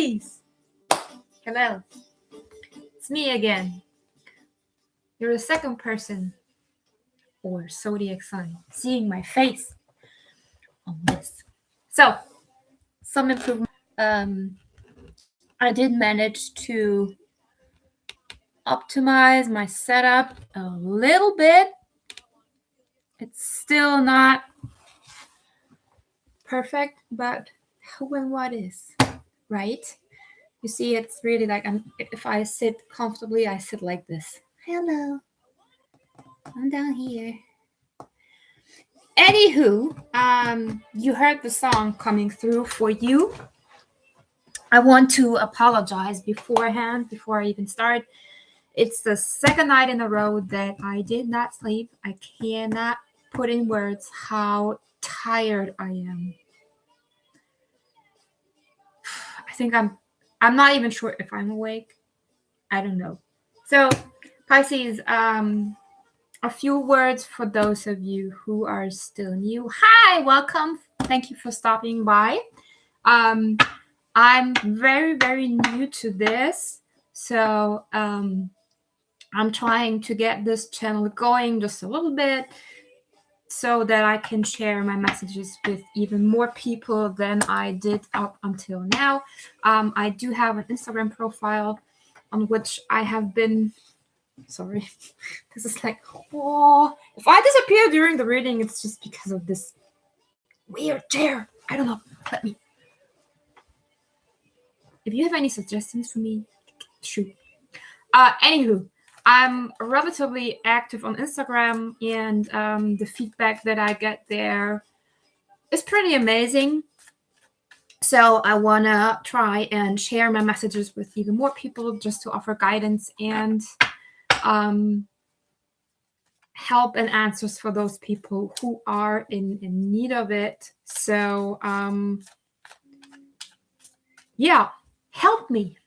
Pisces! Hello. It's me again. You're the second person or zodiac sign seeing my face on this. So, some improvement. I did manage to optimize my setup a little bit. It's still not perfect, but who and what is, right? You see, it's really like if I sit comfortably, I sit like this. Hello. I'm down here. Anywho, you heard the song coming through for you. I want to apologize beforehand, before I even start. It's the second night in a row that I did not sleep. I cannot put in words how tired I am. I think I'm not even sure if I'm awake. I don't know. So, Pisces, a few words for those of you who are still new. Hi, welcome. Thank you for stopping by. I'm very, very new to this. So I'm trying to get this channel going just a little bit so that I can share my messages with even more people than I did up until now. I do have an Instagram profile on which I have been... Sorry, this is like, oh, if I disappear during the reading, it's just because of this weird chair. I don't know. Let me... If you have any suggestions for me, shoot. Anywho, I'm relatively active on Instagram, and the feedback that I get there is pretty amazing. So I want to try and share my messages with even more people, just to offer guidance and help and answers for those people who are in need of it. So yeah, help me.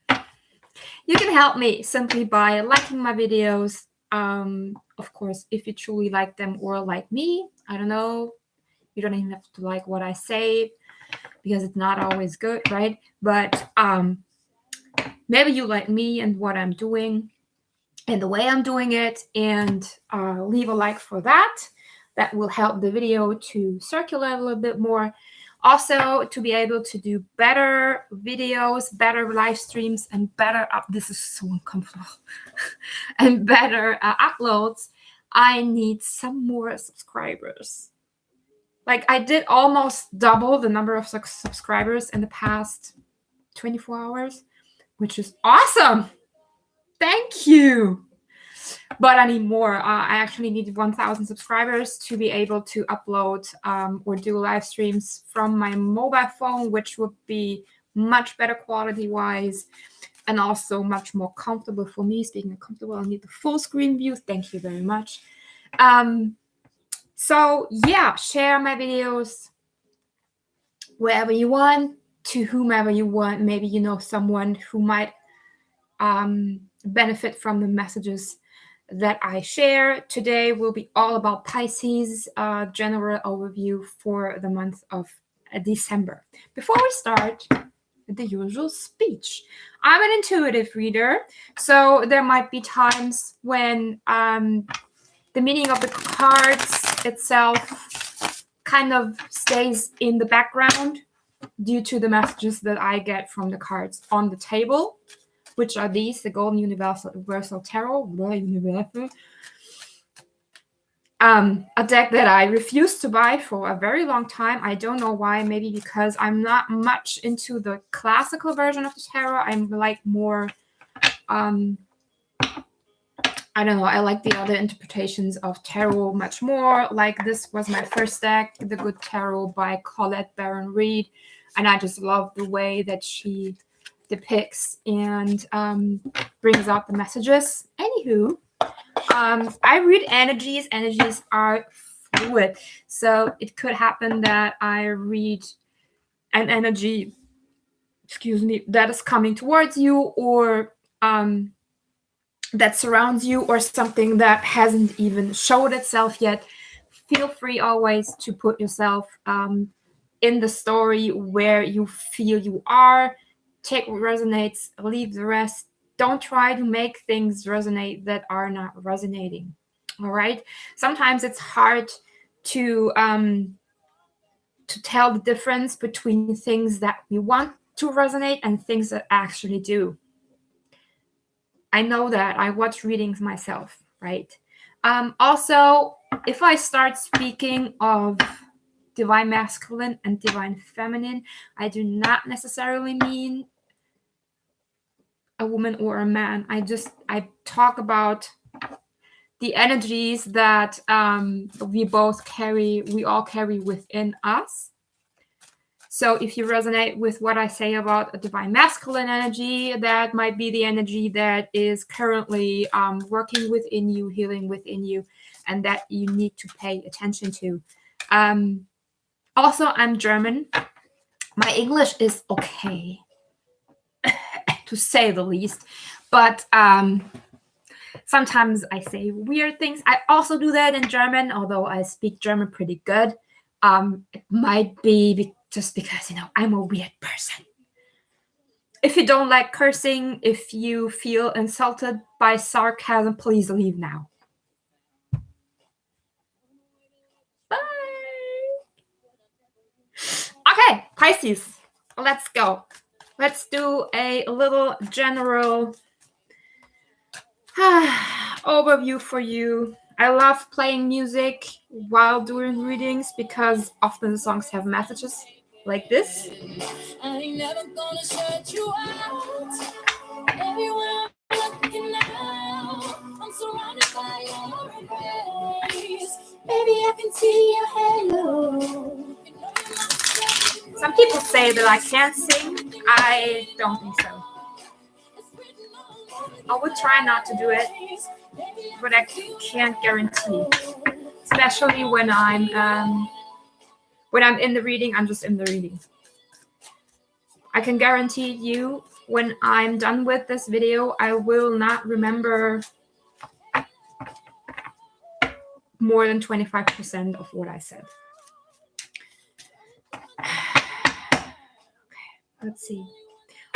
You can help me simply by liking my videos. Of course, if you truly like them or like me, I don't know. You don't even have to like what I say because it's not always good, right? But maybe you like me and what I'm doing and the way I'm doing it, and leave a like for that. That will help the video to circulate a little bit more. Also, to be able to do better videos, better live streams, and better this is so uncomfortable, and better uploads, I need some more subscribers. Like, I did almost double the number of subscribers in the past 24 hours, which is awesome. Thank you. But I need more. I actually need 1,000 subscribers to be able to upload or do live streams from my mobile phone, which would be much better quality-wise and also much more comfortable for me. Speaking of comfortable, I need the full screen view. Thank you very much. So yeah, share my videos wherever you want, to whomever you want. Maybe you know someone who might benefit from the messages that I share. Today will be all about Pisces, general overview for the month of December. Before we start, the usual speech. I'm an intuitive reader, so there might be times when the meaning of the cards itself kind of stays in the background due to the messages that I get from the cards on the table, which are these: the Golden Universal Tarot, a deck that I refused to buy for a very long time. I don't know why. Maybe because I'm not much into the classical version of the tarot. I'm like more, I don't know, I like the other interpretations of tarot much more. Like, this was my first deck, The Good Tarot by Colette Baron Reid, and I just love the way that she depicts and brings out the messages. Anywho, I read energies. Energies are fluid, so it could happen that I read an energy, that is coming towards you, or that surrounds you, or something that hasn't even showed itself yet. Feel free always to put yourself in the story where you feel you are. take what resonates, leave the rest. Don't try to make things resonate that are not resonating. All right. Sometimes it's hard to tell the difference between things that we want to resonate and things that actually do. I know that. I watch readings myself, right? Also, if I start speaking of divine masculine and divine feminine, I do not necessarily mean a woman or a man. I talk about the energies that we all carry within us. So if you resonate with what I say about a divine masculine energy, that might be the energy that is currently working within you, healing within you, and that you need to pay attention to. Also, I'm German. My English is okay, to say the least, but sometimes I say weird things. I also do that in German, although I speak German pretty good. It might be just because, I'm a weird person. If you don't like cursing, if you feel insulted by sarcasm, please leave now. Bye. Okay, Pisces, let's go. Let's do a little general overview for you. I love playing music while doing readings because often the songs have messages like this. I ain't never gonna shut you out. Everywhere I'm looking now, I'm surrounded by your embrace. Baby, I can see your halo. Some people say that I can't sing. I don't think so. I would try not to do it, but I can't guarantee. Especially when I'm in the reading, I'm just in the reading. I can guarantee you, when I'm done with this video, I will not remember more than 25% of what I said. Okay, let's see.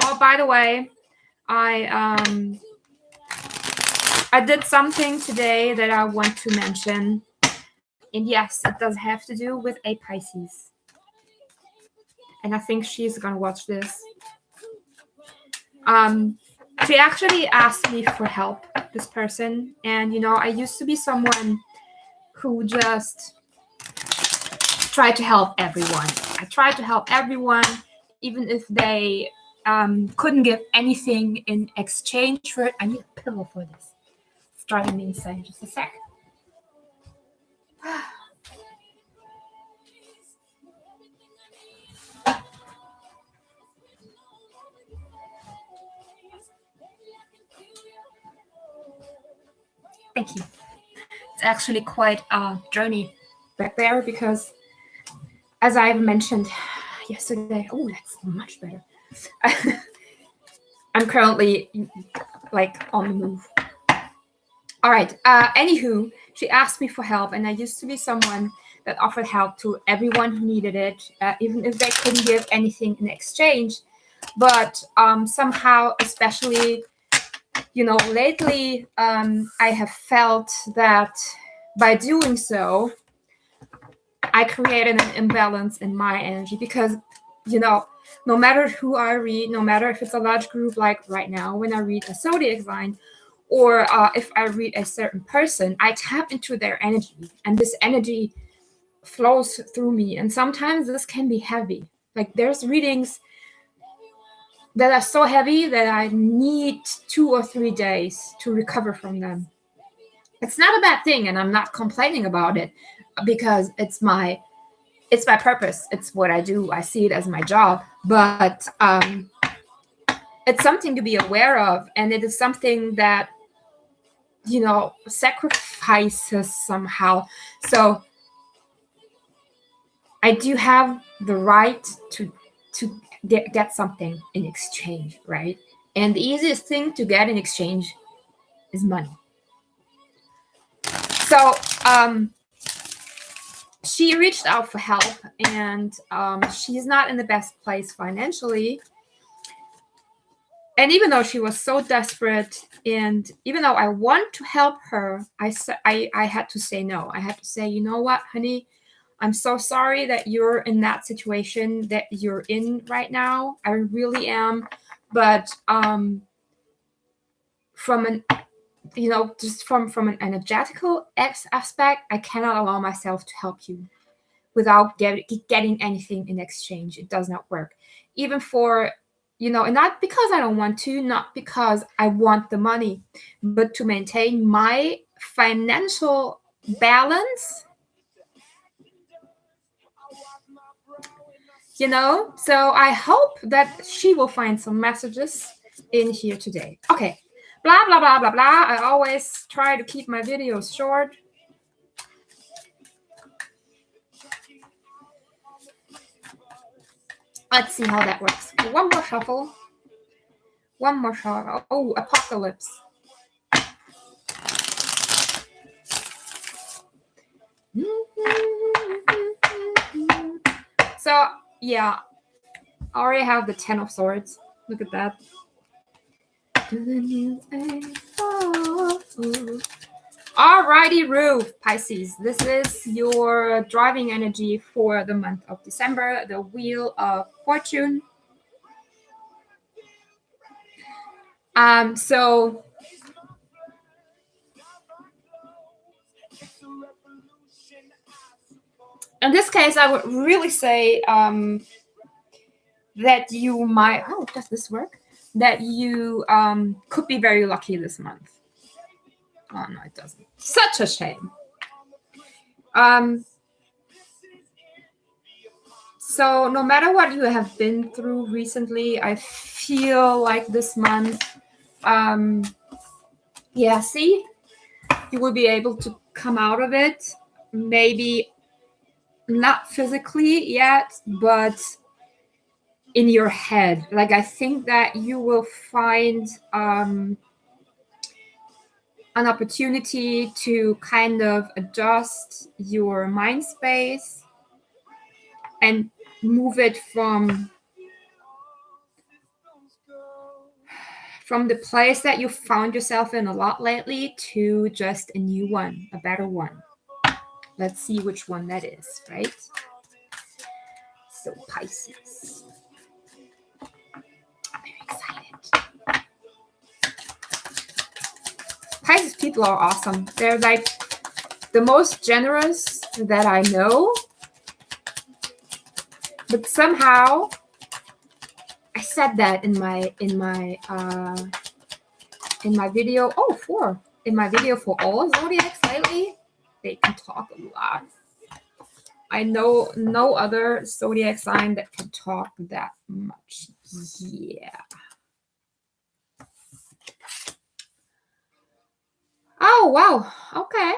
Oh, by the way, I did something today that I want to mention. And yes, it does have to do with a Pisces. And I think she's gonna watch this. She actually asked me for help, this person. And, I used to be someone who just tried to help everyone. I tried to help everyone, even if they couldn't give anything in exchange for it. I need a pillow for this. It's driving me insane. Just a sec. Thank you. It's actually quite a journey back there because, as I've mentioned yesterday, oh, that's much better. I'm currently on the move. All right. Anywho, she asked me for help, and I used to be someone that offered help to everyone who needed it, even if they couldn't give anything in exchange. But somehow, especially, lately, I have felt that by doing so, I created an imbalance in my energy because, no matter who I read, no matter if it's a large group like right now when I read a zodiac sign, or if I read a certain person, I tap into their energy, and this energy flows through me. And sometimes this can be heavy. Like, there's readings that are so heavy that I need 2 or 3 days to recover from them. It's not a bad thing, and I'm not complaining about it because it's my purpose. It's what I do. I see it as my job. But it's something to be aware of, and it is something that, sacrifices somehow. So I do have the right to get something in exchange, right? And the easiest thing to get in exchange is money. So she reached out for help, and she's not in the best place financially. And even though she was so desperate, and even though I want to help her, I had to say no. I had to say, you know what, honey, I'm so sorry that you're in that situation that you're in right now. I really am. But from an, just from an energetical aspect, I cannot allow myself to help you without getting anything in exchange. It does not work. Even for, and not because I don't want to, not because I want the money, but to maintain my financial balance, So I hope that she will find some messages in here today. Okay. Blah, blah, blah, blah, blah. I always try to keep my videos short. Let's see how that works. One more shuffle. One more shuffle. Oh, apocalypse. So, yeah, I already have the 10 of Swords. Look at that. Alrighty, Roof, Pisces. This is your driving energy for the month of December, the Wheel of Fortune. So in this case, I would really say that you might, does this work? That you could be very lucky this month. Oh, no, it doesn't. Such a shame. So no matter what you have been through recently, I feel like this month, see, you will be able to come out of it. Maybe not physically yet, but in your head. Like, I think that you will find an opportunity to kind of adjust your mind space and move it from the place that you found yourself in a lot lately to just a new one, a better one. Let's see which one that is, right? So Pisces. I'm very excited. Pisces people are awesome. They're like the most generous that I know. But somehow I said that in my video. Oh, 4. In my video for all zodiacs lately, they can talk a lot. I know no other zodiac sign that can talk that much. Yeah. Oh, wow. Okay.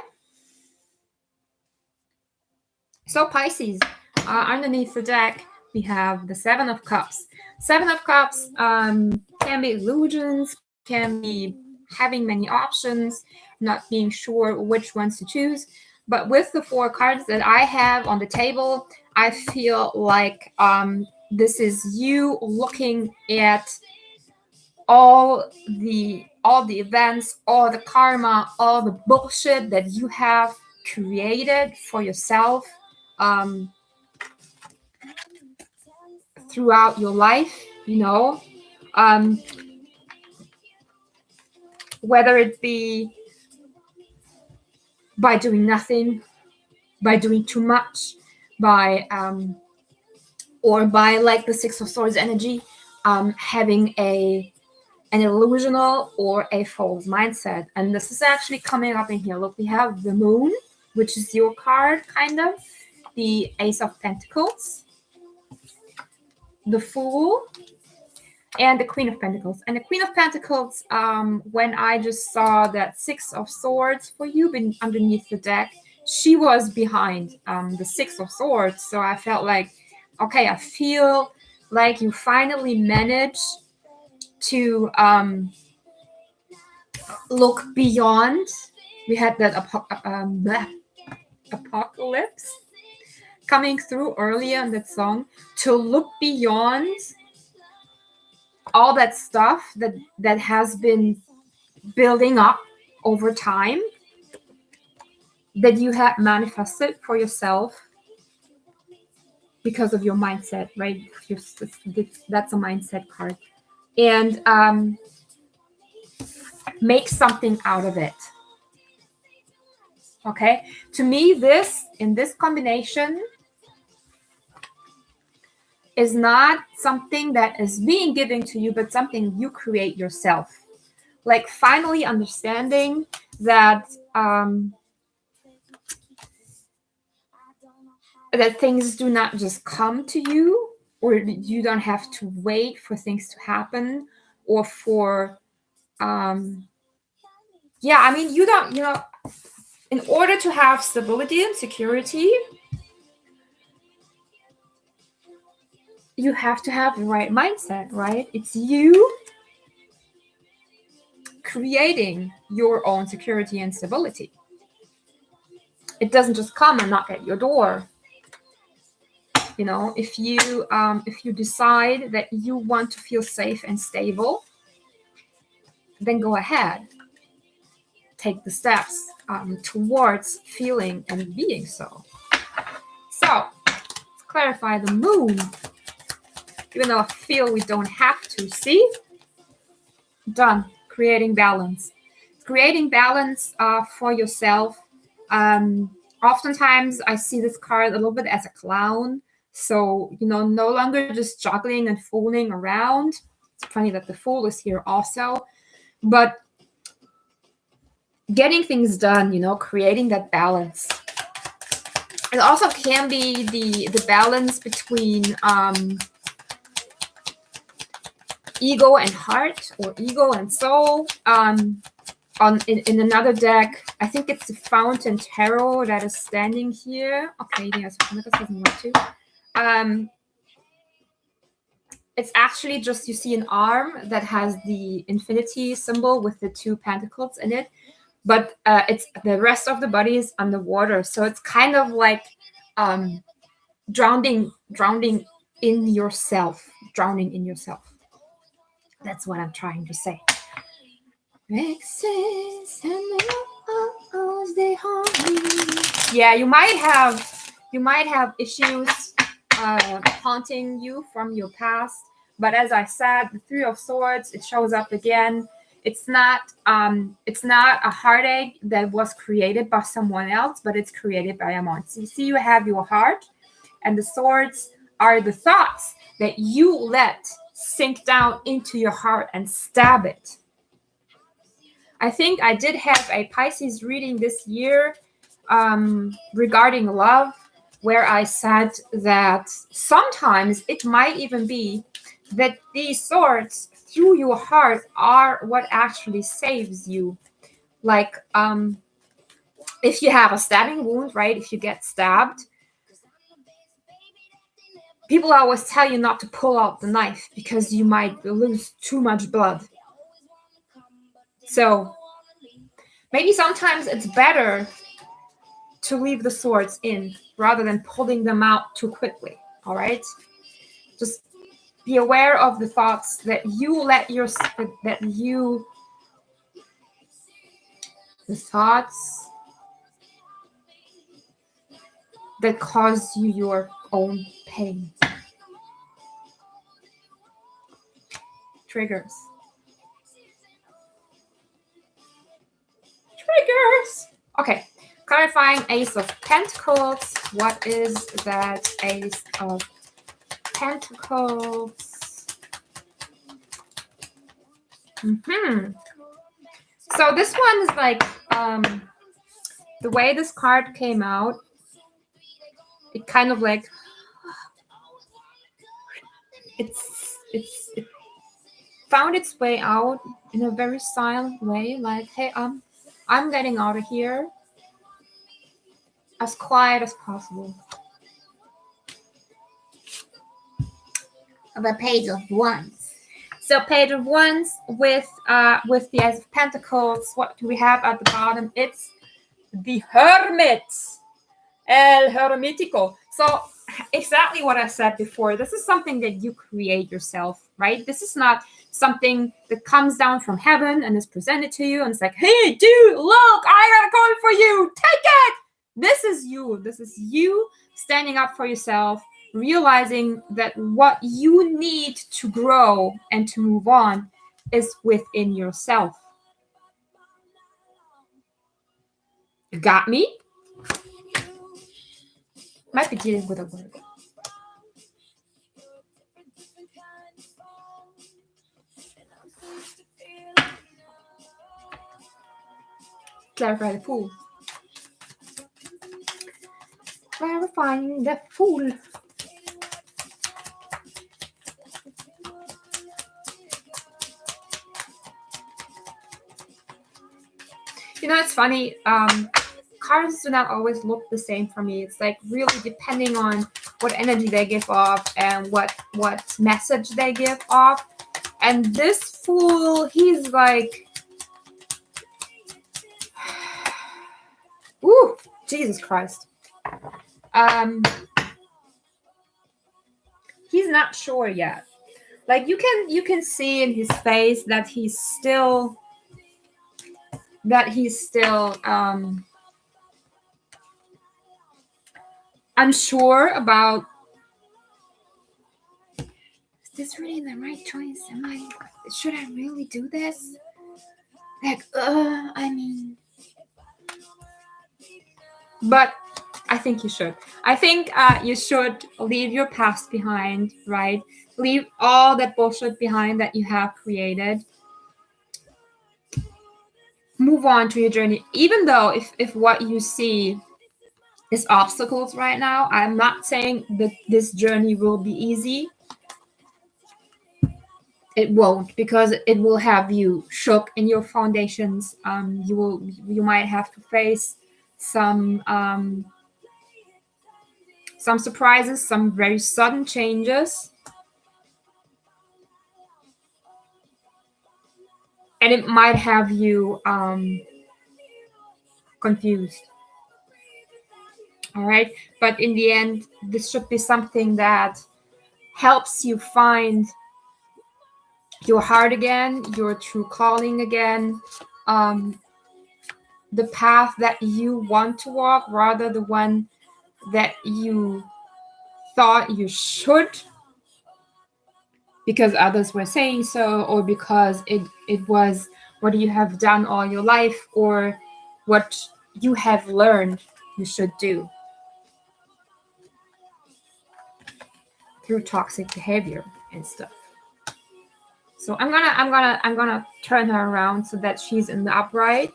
So Pisces, underneath the deck, we have the 7 of Cups. 7 of Cups can be illusions, can be having many options, not being sure which ones to choose. But with the 4 cards that I have on the table, I feel like this is you looking at all the events, all the karma, all the bullshit that you have created for yourself throughout your life, whether it be by doing nothing, by doing too much, or by, like the 6 of Swords energy, having an illusional or a false mindset. And this is actually coming up in here. Look, we have the Moon, which is your card, kind of, the Ace of Pentacles, the Fool, and the Queen of Pentacles. And the Queen of Pentacles, when I just saw that 6 of Swords for you underneath the deck, she was behind the 6 of Swords. So I felt like, okay, I feel like you finally managed to look beyond. We had that apocalypse coming through earlier in that song, to look beyond all that stuff that has been building up over time, that you have manifested for yourself because of your mindset, right? That's a mindset card. And make something out of it. Okay? To me, this, in this combination, is not something that is being given to you, but something you create yourself. Like finally understanding that that things do not just come to you, or you don't have to wait for things to happen, or for yeah, I mean, you don't, in order to have stability and security, you have to have the right mindset, right? It's you creating your own security and stability. It doesn't just come and knock at your door. If you decide that you want to feel safe and stable, then go ahead. Take the steps towards feeling and being so. So, let's clarify the moon. Even though I feel we don't have to. See? Done. Creating balance. Creating balance for yourself. Oftentimes, I see this card a little bit as a clown. So, no longer just juggling and fooling around. It's funny that the Fool is here also. But getting things done, creating that balance. It also can be the balance between ego and heart, or ego and soul. In another deck, I think it's the Fountain Tarot that is standing here. Okay, yes, doesn't want to. It's actually just, you see an arm that has the infinity symbol with the 2 pentacles in it, but it's the rest of the body is underwater. So it's kind of like drowning in yourself. Drowning in yourself. That's what I'm trying to say. Yeah, you might have issues haunting you from your past, but as I said, the 3 of Swords, it shows up again. It's not a heartache that was created by someone else, but it's created by a monster. So you see, you have your heart, and the swords are the thoughts that you let sink down into your heart and stab it. I think I did have a Pisces reading this year regarding love, where I said that sometimes it might even be that these swords through your heart are what actually saves you. Like if you have a stabbing wound, right? If you get stabbed, people always tell you not to pull out the knife because you might lose too much blood. So maybe sometimes it's better to leave the swords in rather than pulling them out too quickly. All right? Just be aware of the thoughts that you let the thoughts that cause you your own pain. Triggers. Okay, clarifying Ace of Pentacles. What is that Ace of Pentacles? So this one is like the way this card came out, it kind of like it found its way out in a very silent way, like, hey, I'm getting out of here as quiet as possible. The Page of Wands. So Page of Wands with the Ace of Pentacles. What do we have at the bottom? It's the Hermit. El Hermitico. So exactly what I said before. This is something that you create yourself, right? This is not something that comes down from heaven and is presented to you and it's like, hey, dude, look, I got a card for you. Take it. This is you. This is you standing up for yourself, realizing that what you need to grow and to move on is within yourself. You got me? Might be dealing with a word. Clarify the fool. Clarifying the fool. You know, it's funny. Cards do not always look the same for me. It's like really depending on what energy they give off and what message they give off. And this fool, he's like, ooh, Jesus Christ. He's not sure yet. Like you can see in his face that he's still unsure about, is this really the right choice? Should I really do this? Like, I mean, but I think you should. I think you should leave your past behind, right? Leave all that bullshit behind that you have created. Move on to your journey. Even though if what you see is obstacles right now, I'm not saying that this journey will be easy. It won't, because it will have you shook in your foundations. You might have to face some surprises, some very sudden changes. And it might have you confused. All right. But in the end, this should be something that helps you find your heart again, your true calling again, the path that you want to walk, rather the one that you thought you should because others were saying so, or because it was what you have done all your life, or what you have learned you should do through toxic behavior and stuff. So I'm gonna turn her around so that she's in the upright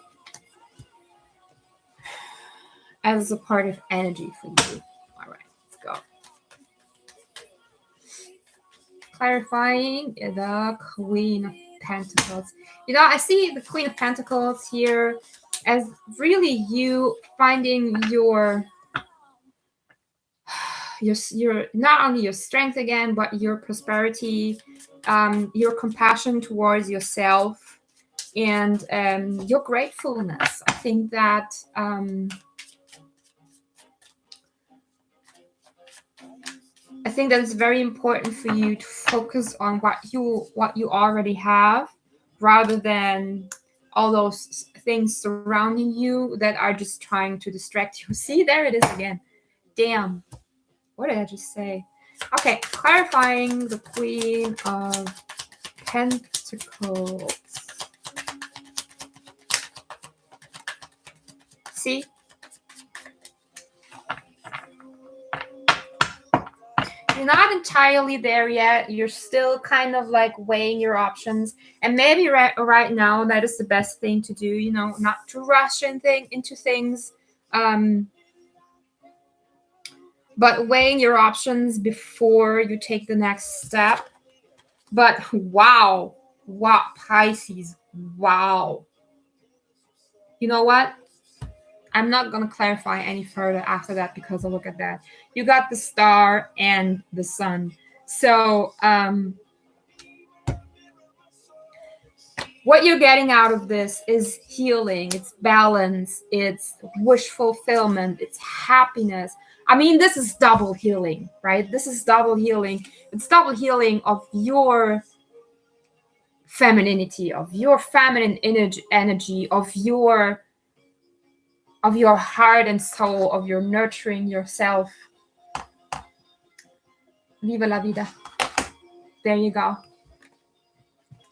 as a supportive energy for you. All right, let's go. Clarifying the Queen of Pentacles. You know, I see the Queen of Pentacles here as really you finding your not only your strength again, but your prosperity, your compassion towards yourself, and your gratefulness. I think that it's very important for you to focus on what you already have, rather than all those things surrounding you that are just trying to distract you. See, there it is again. Damn. What did I just say? Okay, clarifying the Queen of Pentacles. See? You're not entirely there yet. You're still kind of like weighing your options. And maybe right now, that is the best thing to do, you know, not to rush into things. But weighing your options before you take the next step. But wow, Pisces, wow. You know what? I'm not going to clarify any further after that, because look at that. You got the star and the sun. So What you're getting out of this is healing, it's balance, it's wish fulfillment, it's happiness. I mean, this is double healing, right? This is double healing. It's double healing of your femininity, of your feminine energy, of your heart and soul, of your nurturing yourself. Viva la vida. There you go.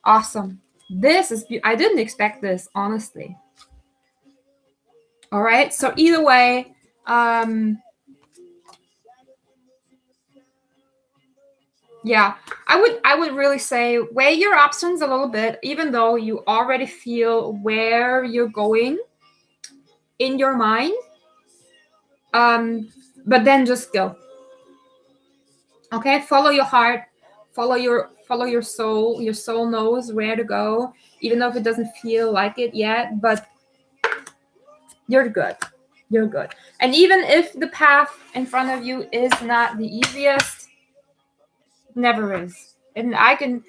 Awesome. This is, I didn't expect this, honestly. All right. So either way, yeah, I would really say weigh your options a little bit, even though you already feel where you're going in your mind. But then just go. Okay, follow your heart, follow your soul. Your soul knows where to go, even though if it doesn't feel like it yet, but you're good. You're good. And even if the path in front of you is not the easiest, never is. And I can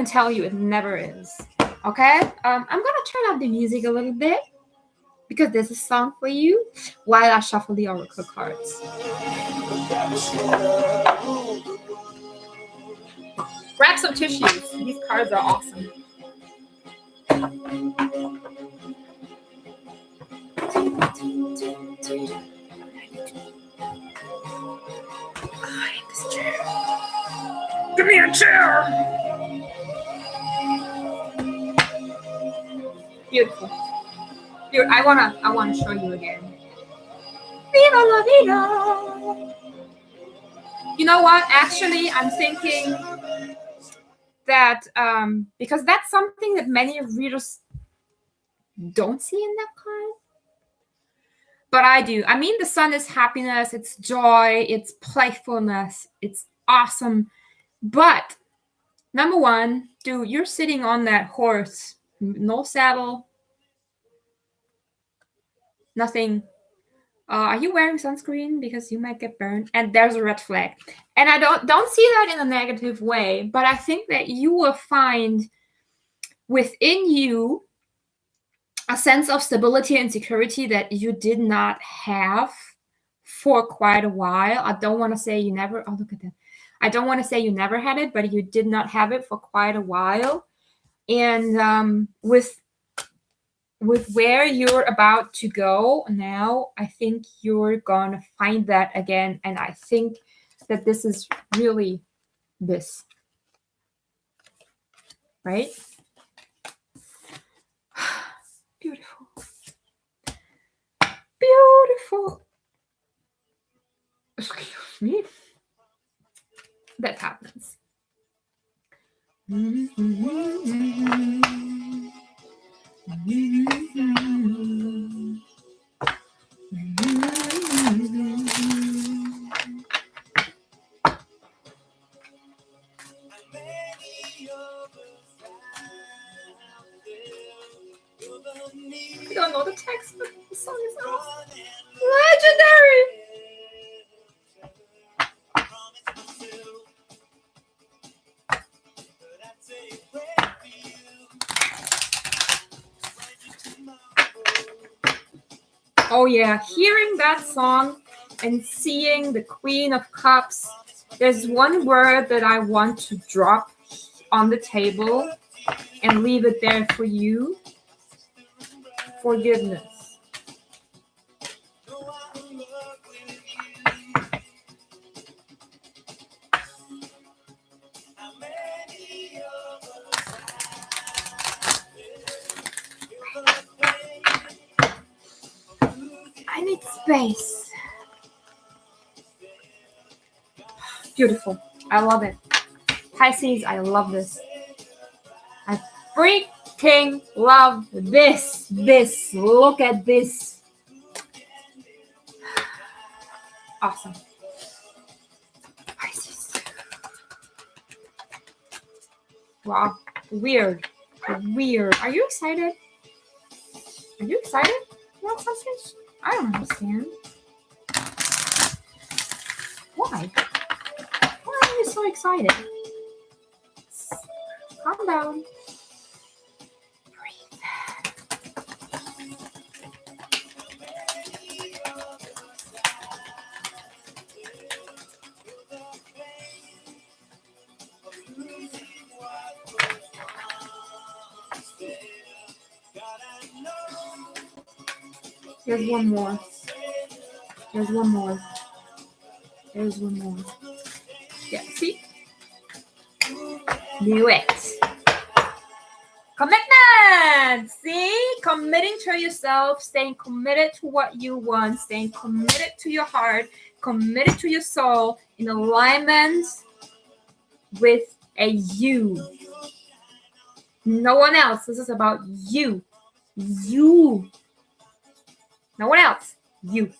tell you it never is. Okay? I'm gonna turn up the music a little bit because there's a song for you while I shuffle the oracle cards. Grab some tissues. These cards are awesome. I hate this chair. Give me a chair. Beautiful. I wanna show you again. Viva la vida. You know what? Actually, I'm thinking that because that's something that many readers don't see in that card, but I do. I mean, the sun is happiness, it's joy, it's playfulness, it's awesome. But number one, dude, you're sitting on that horse, no saddle, nothing. Are you wearing sunscreen? Because you might get burned. And there's a red flag. And I don't see that in a negative way, but I think that you will find within you a sense of stability and security that you did not have for quite a while. I don't want to say you never, oh, look at that. I don't want to say you never had it, but you did not have it for quite a while. And with where you're about to go now, I think you're gonna find that again. And I think that this is really this, right? Beautiful. Beautiful. Excuse me. That happens. I don't know the text, but the song is awesome. Legendary. Oh yeah, hearing that song and seeing the Queen of Cups, there's one word that I want to drop on the table and leave it there for you. Forgiveness. I need space. Beautiful. I love it. Pisces, I love this. I freaking love this. Look at this. Awesome. Pisces. Wow. Weird. Are you excited? Are you excited about something? I don't understand. Why? Why are you so excited? Calm down. There's one more. There's one more. There's one more. Yeah, see? Knew it. Commitment! See? Committing to yourself, staying committed to what you want, staying committed to your heart, committed to your soul, in alignment with a you. No one else. This is about you. You. No one else. You.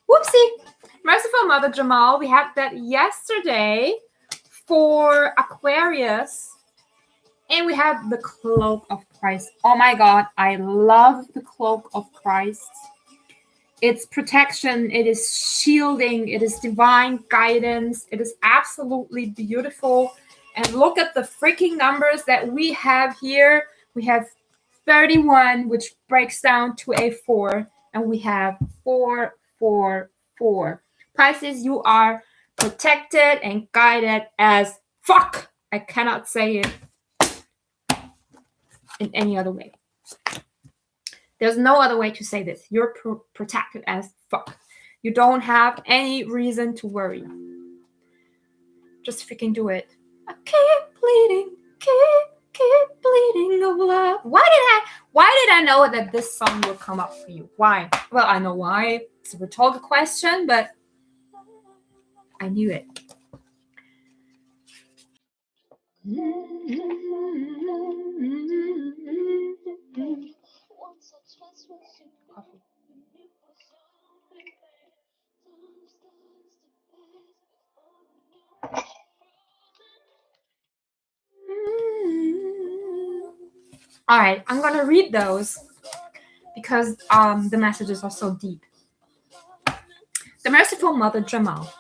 Whoopsie. Merciful Mother Jamal, we had that yesterday for Aquarius. And we have the Cloak of Christ. Oh my God, I love the Cloak of Christ. It's protection, it is shielding, it is divine guidance. It is absolutely beautiful. And look at the freaking numbers that we have here. We have 31, which breaks down to a 4. And we have 4, 4, 4. Pisces, you are protected and guided as fuck. I cannot say it in any other way. There's no other way to say this. You're protected as fuck. You don't have any reason to worry. Just freaking do it. I keep bleeding, keep bleeding of love. Why did I know that this song will come up for you? Why? Well, I know why. It's a rhetorical question, but I knew it. Coffee. All right, I'm gonna read those because the messages are so deep. The Merciful Mother Jamal.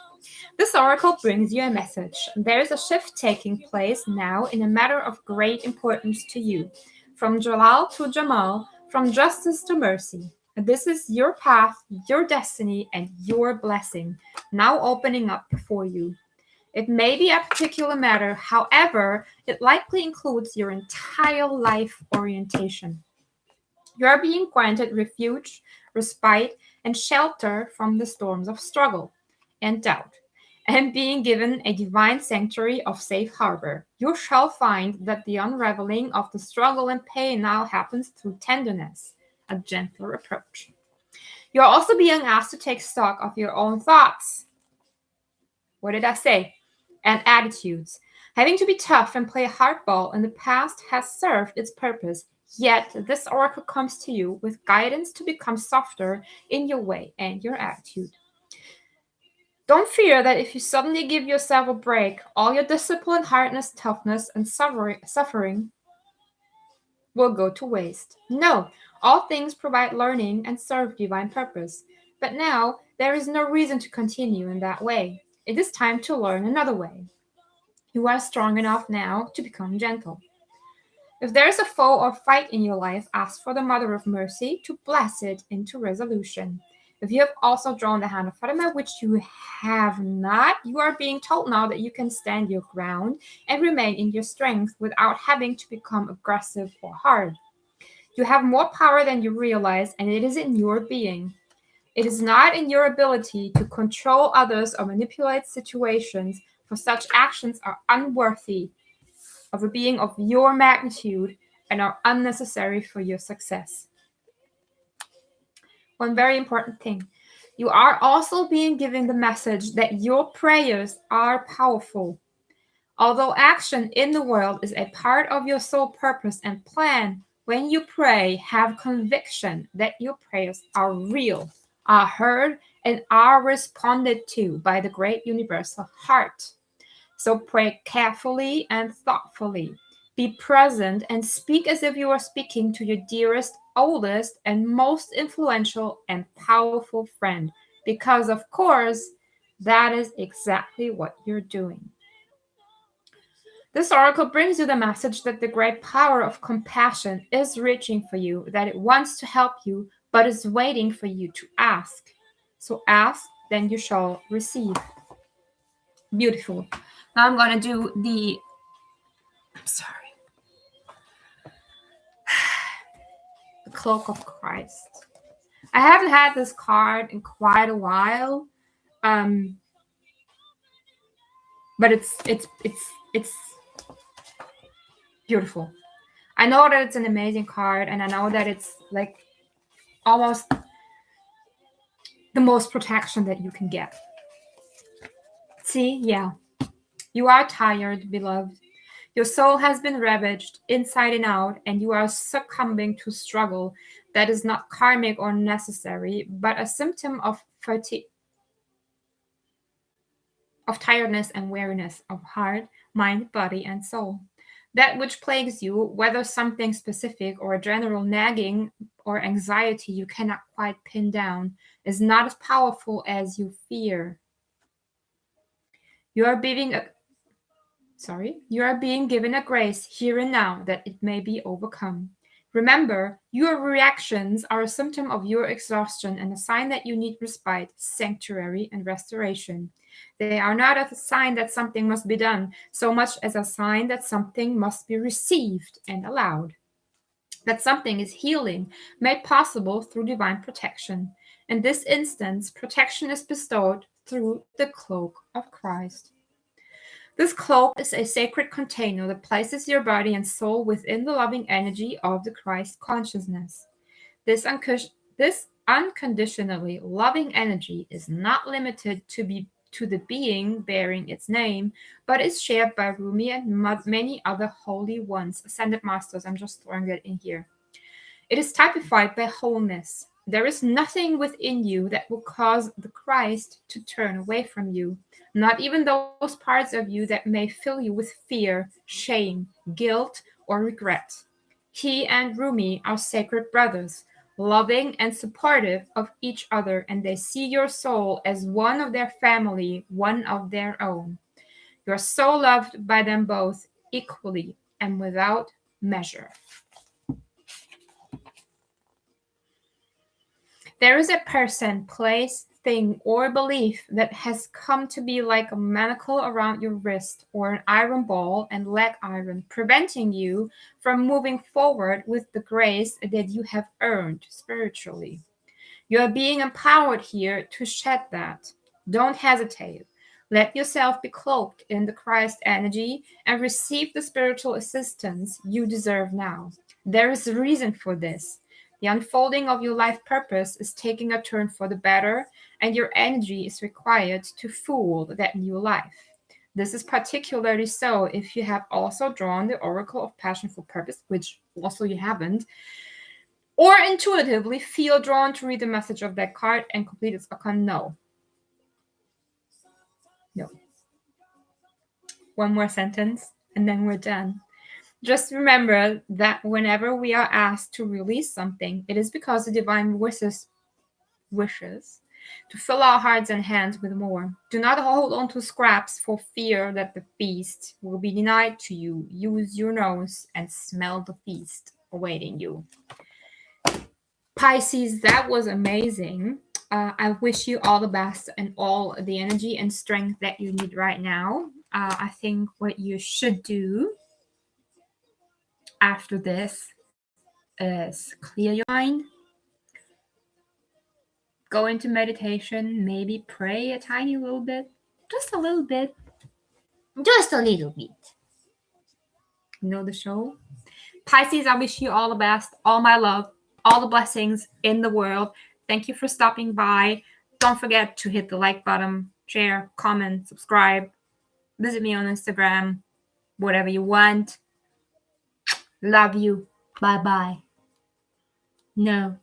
This oracle brings you a message. There is a shift taking place now in a matter of great importance to you. From Jalal to Jamal, from justice to mercy. This is your path, your destiny, and your blessing, now opening up before you. It may be a particular matter, however, it likely includes your entire life orientation. You are being granted refuge, respite, and shelter from the storms of struggle and doubt, and being given a divine sanctuary of safe harbor. You shall find that the unraveling of the struggle and pain now happens through tenderness, a gentler approach. You are also being asked to take stock of your own thoughts. What did I say? And attitudes. Having to be tough and play hardball in the past has served its purpose, yet this oracle comes to you with guidance to become softer in your way and your attitude. Don't fear that if you suddenly give yourself a break, all your discipline, hardness, toughness, and suffering will go to waste. No, all things provide learning and serve divine purpose. But now there is no reason to continue in that way. It is time to learn another way. You are strong enough now to become gentle. If there is a foe or fight in your life, ask for the Mother of Mercy to bless it into resolution. If you have also drawn the hand of Fatima, which you have not, you are being told now that you can stand your ground and remain in your strength without having to become aggressive or hard. You have more power than you realize, and it is in your being. It is not in your ability to control others or manipulate situations, for such actions are unworthy of a being of your magnitude and are unnecessary for your success. One very important thing. You are also being given the message that your prayers are powerful. Although action in the world is a part of your soul purpose and plan, when you pray, have conviction that your prayers are real, are heard, and are responded to by the great universal heart. So pray carefully and thoughtfully. Be present and speak as if you are speaking to your dearest, oldest, and most influential and powerful friend, because, of course, that is exactly what you're doing. This oracle brings you the message that the great power of compassion is reaching for you, that it wants to help you, but is waiting for you to ask. So ask, then you shall receive. Beautiful. Now I'm going to do the I'm sorry. The Cloak of Christ. I haven't had this card in quite a while. But it's beautiful. I know that it's an amazing card, and I know that it's like almost the most protection that you can get. See, yeah. You are tired, beloved. Your soul has been ravaged inside and out, and you are succumbing to struggle that is not karmic or necessary, but a symptom of fatigue, of tiredness and weariness of heart, mind, body, and soul. That which plagues you, whether something specific or a general nagging or anxiety you cannot quite pin down, is not as powerful as you fear. You are being given a grace here and now that it may be overcome. Remember, your reactions are a symptom of your exhaustion and a sign that you need respite, sanctuary, and restoration. They are not a sign that something must be done, so much as a sign that something must be received and allowed. That something is healing, made possible through divine protection. In this instance, protection is bestowed through the cloak of Christ. This cloak is a sacred container that places your body and soul within the loving energy of the Christ consciousness. This unconditionally loving energy is not limited to the being bearing its name, but is shared by Rumi and many other holy ones, ascended masters. I'm just throwing that in here. It is typified by wholeness. There is nothing within you that will cause the Christ to turn away from you, not even those parts of you that may fill you with fear, shame, guilt, or regret. He and Rumi are sacred brothers, loving and supportive of each other, and they see your soul as one of their family, one of their own. You are so loved by them both equally and without measure. There is a person, place, thing, or belief that has come to be like a manacle around your wrist or an iron ball and leg iron, preventing you from moving forward with the grace that you have earned spiritually. You are being empowered here to shed that. Don't hesitate. Let yourself be cloaked in the Christ energy and receive the spiritual assistance you deserve now. There is a reason for this. The unfolding of your life purpose is taking a turn for the better, and your energy is required to fuel that new life. This is particularly so if you have also drawn the Oracle of Passion for Purpose, which also you haven't, or intuitively feel drawn to read the message of that card and complete its arcana. No. One more sentence, and then we're done. Just remember that whenever we are asked to release something, it is because the divine wishes to fill our hearts and hands with more. Do not hold on to scraps for fear that the feast will be denied to you. Use your nose and smell the feast awaiting you. Pisces, that was amazing. I wish you all the best and all the energy and strength that you need right now. I think what you should do after this is clear your mind, go into meditation, maybe pray a tiny little bit, just a little bit, just a little bit. You know the show? Pisces, I wish you all the best, all my love, all the blessings in the world. Thank you for stopping by. Don't forget to hit the like button, share, comment, subscribe. Visit me on Instagram, whatever you want. Love you. Bye-bye. No.